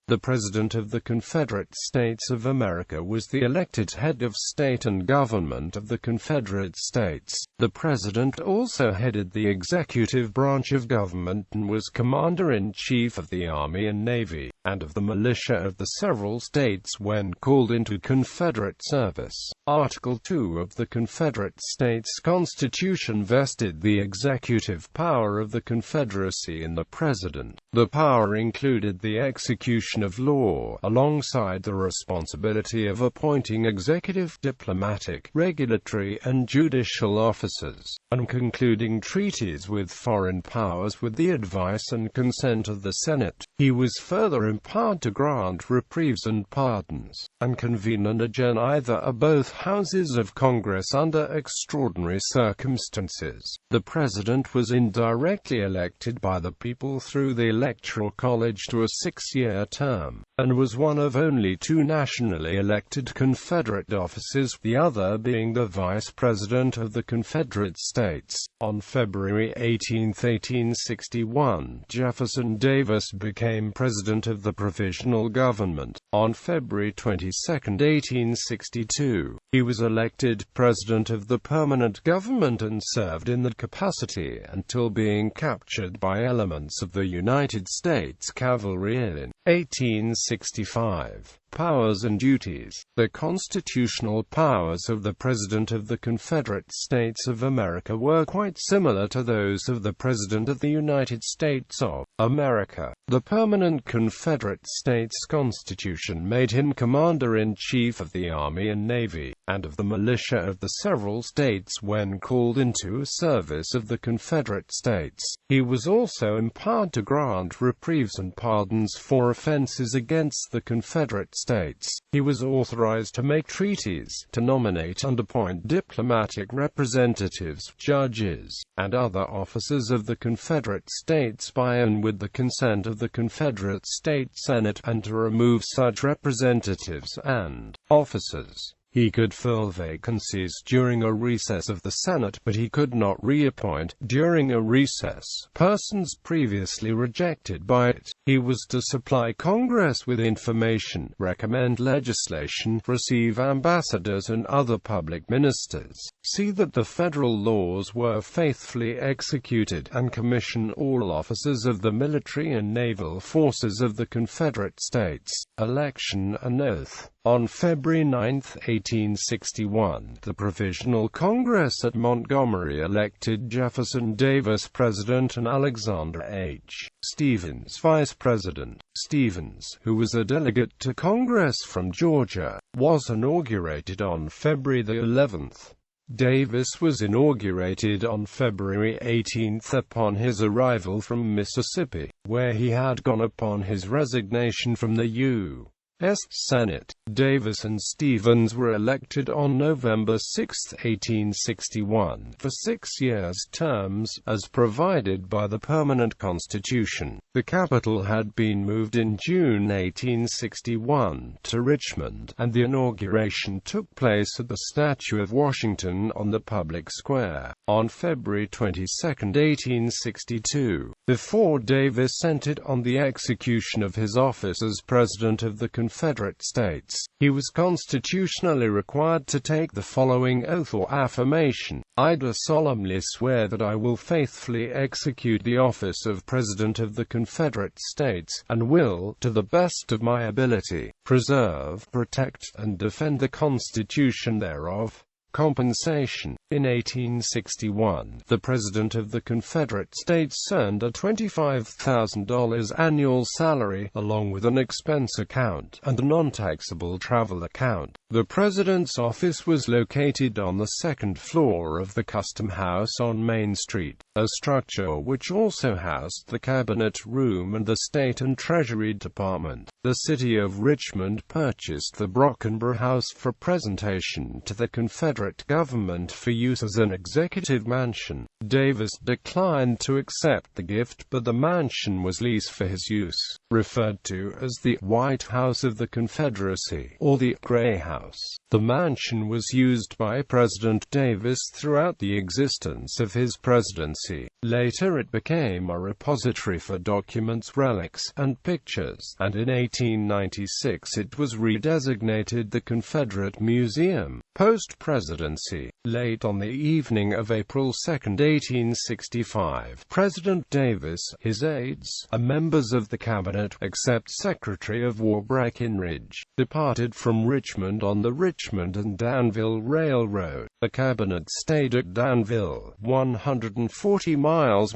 The President of the Confederate States of America was the elected head of state and government of the Confederate States. The President also headed the executive branch of government and was Commander-in-Chief of the Army and Navy, and of the militia of the several states when called into Confederate service. Article 2 of the Confederate States Constitution vested the executive power of the Confederacy in the President. The power included the execution of law, alongside the responsibility of appointing executive, diplomatic, regulatory, and judicial officers, and concluding treaties with foreign powers with the advice and consent of the Senate. He was further empowered to grant reprieves and pardons, and convene and adjourn either or both houses of Congress under extraordinary circumstances. The President was indirectly elected by the people through the Electoral College to a 6-year term, and was one of only 2 nationally elected Confederate offices, the other being the Vice President of the Confederate States. On February 18, 1861, Jefferson Davis became President of the Provisional Government. On February 22, 1862, he was elected President of the Permanent Government and served in that capacity until being captured by elements of the United States Cavalry in 1865. Powers and duties. The constitutional powers of the President of the Confederate States of America were quite similar to those of the President of the United States of America. The permanent Confederate States Constitution made him Commander-in-Chief of the Army and Navy, and of the militia of the several states when called into service of the Confederate States. He was also empowered to grant reprieves and pardons for offenses against the Confederate States. He was authorized to make treaties, to nominate and appoint diplomatic representatives, judges, and other officers of the Confederate States by and with the consent of the Confederate States Senate, and to remove such representatives and officers. He could fill vacancies during a recess of the Senate, but he could not reappoint, during a recess, persons previously rejected by it. He was to supply Congress with information, recommend legislation, receive ambassadors and other public ministers, see that the federal laws were faithfully executed, and commission all officers of the military and naval forces of the Confederate States. Election and oath. On February 9, 1861, the Provisional Congress at Montgomery elected Jefferson Davis President and Alexander H. Stephens Vice President. Stephens, who was a delegate to Congress from Georgia, was inaugurated on February 11. Davis was inaugurated on February 18 upon his arrival from Mississippi, where he had gone upon his resignation from the U.S. Senate. Davis and Stephens were elected on November 6, 1861, for 6 years terms, as provided by the permanent Constitution. The capital had been moved in June 1861 to Richmond, and the inauguration took place at the statue of Washington on the public square, on February 22, 1862. Before Davis entered on the execution of his office as President of the Confederate States, he was constitutionally required to take the following oath or affirmation: I do solemnly swear that I will faithfully execute the office of President of the Confederate States, and will, to the best of my ability, preserve, protect, and defend the Constitution thereof. Compensation. In 1861, the President of the Confederate States earned a $25,000 annual salary, along with an expense account, and a non-taxable travel account. The President's office was located on the second floor of the Custom House on Main Street, a structure which also housed the Cabinet Room and the State and Treasury Department. The city of Richmond purchased the Brockenborough House for presentation to the Confederate government for use as an executive mansion. Davis declined to accept the gift, but the mansion was leased for his use, referred to as the White House of the Confederacy, or the Gray House. The mansion was used by President Davis throughout the existence of his presidency. Confederacy. Later it became a repository for documents, relics, and pictures, and in 1896 it was redesignated the Confederate Museum. Post-presidency. Late on the evening of April 2, 1865, President Davis, his aides, and members of the cabinet, except Secretary of War Breckinridge, departed from Richmond on the Richmond and Danville Railroad. The cabinet stayed at Danville, 140 miles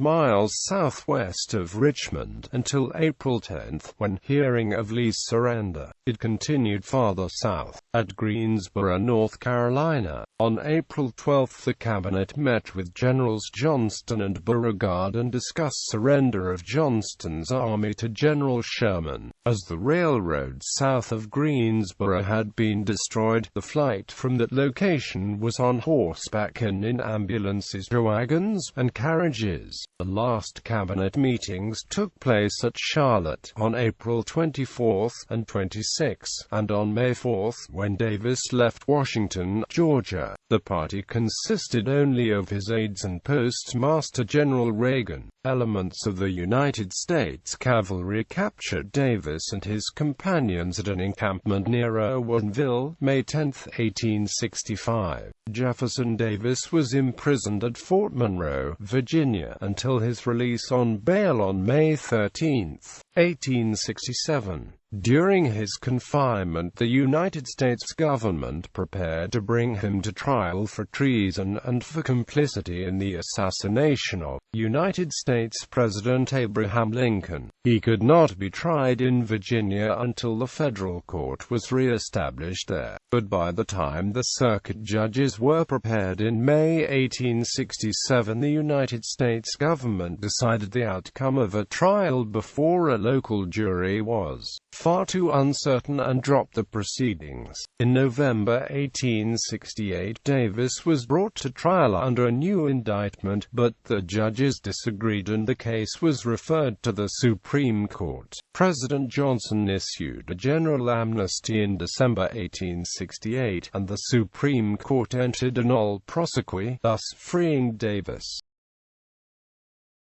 southwest of Richmond, until April 10, when, hearing of Lee's surrender, it continued farther south, at Greensboro, North Carolina. On April 12 the cabinet met with Generals Johnston and Beauregard and discussed surrender of Johnston's army to General Sherman. As the railroad south of Greensboro had been destroyed, the flight from that location was on horseback and in ambulances, wagons, and carriages. The last cabinet meetings took place at Charlotte on April 24 and 26, and on May 4, when Davis left Washington, Georgia. The party consisted only of his aides and Postmaster General Reagan. Elements of the United States cavalry captured Davis and his companions at an encampment near Owenville, May 10, 1865. Jefferson Davis was imprisoned at Fort Monroe, Virginia, until his release on bail on May 13, 1867. During his confinement, the United States government prepared to bring him to trial for treason and for complicity in the assassination of United States President Abraham Lincoln. He could not be tried in Virginia until the federal court was re-established there, but by the time the circuit judges were prepared in May 1867, the United States government decided the outcome of a trial before a local jury was far too uncertain and dropped the proceedings. In November 1868, Davis was brought to trial under a new indictment, but the judges disagreed and the case was referred to the Supreme Court. President Johnson issued a general amnesty in December 1868, and the Supreme Court entered a nolle prosequi, thus freeing Davis.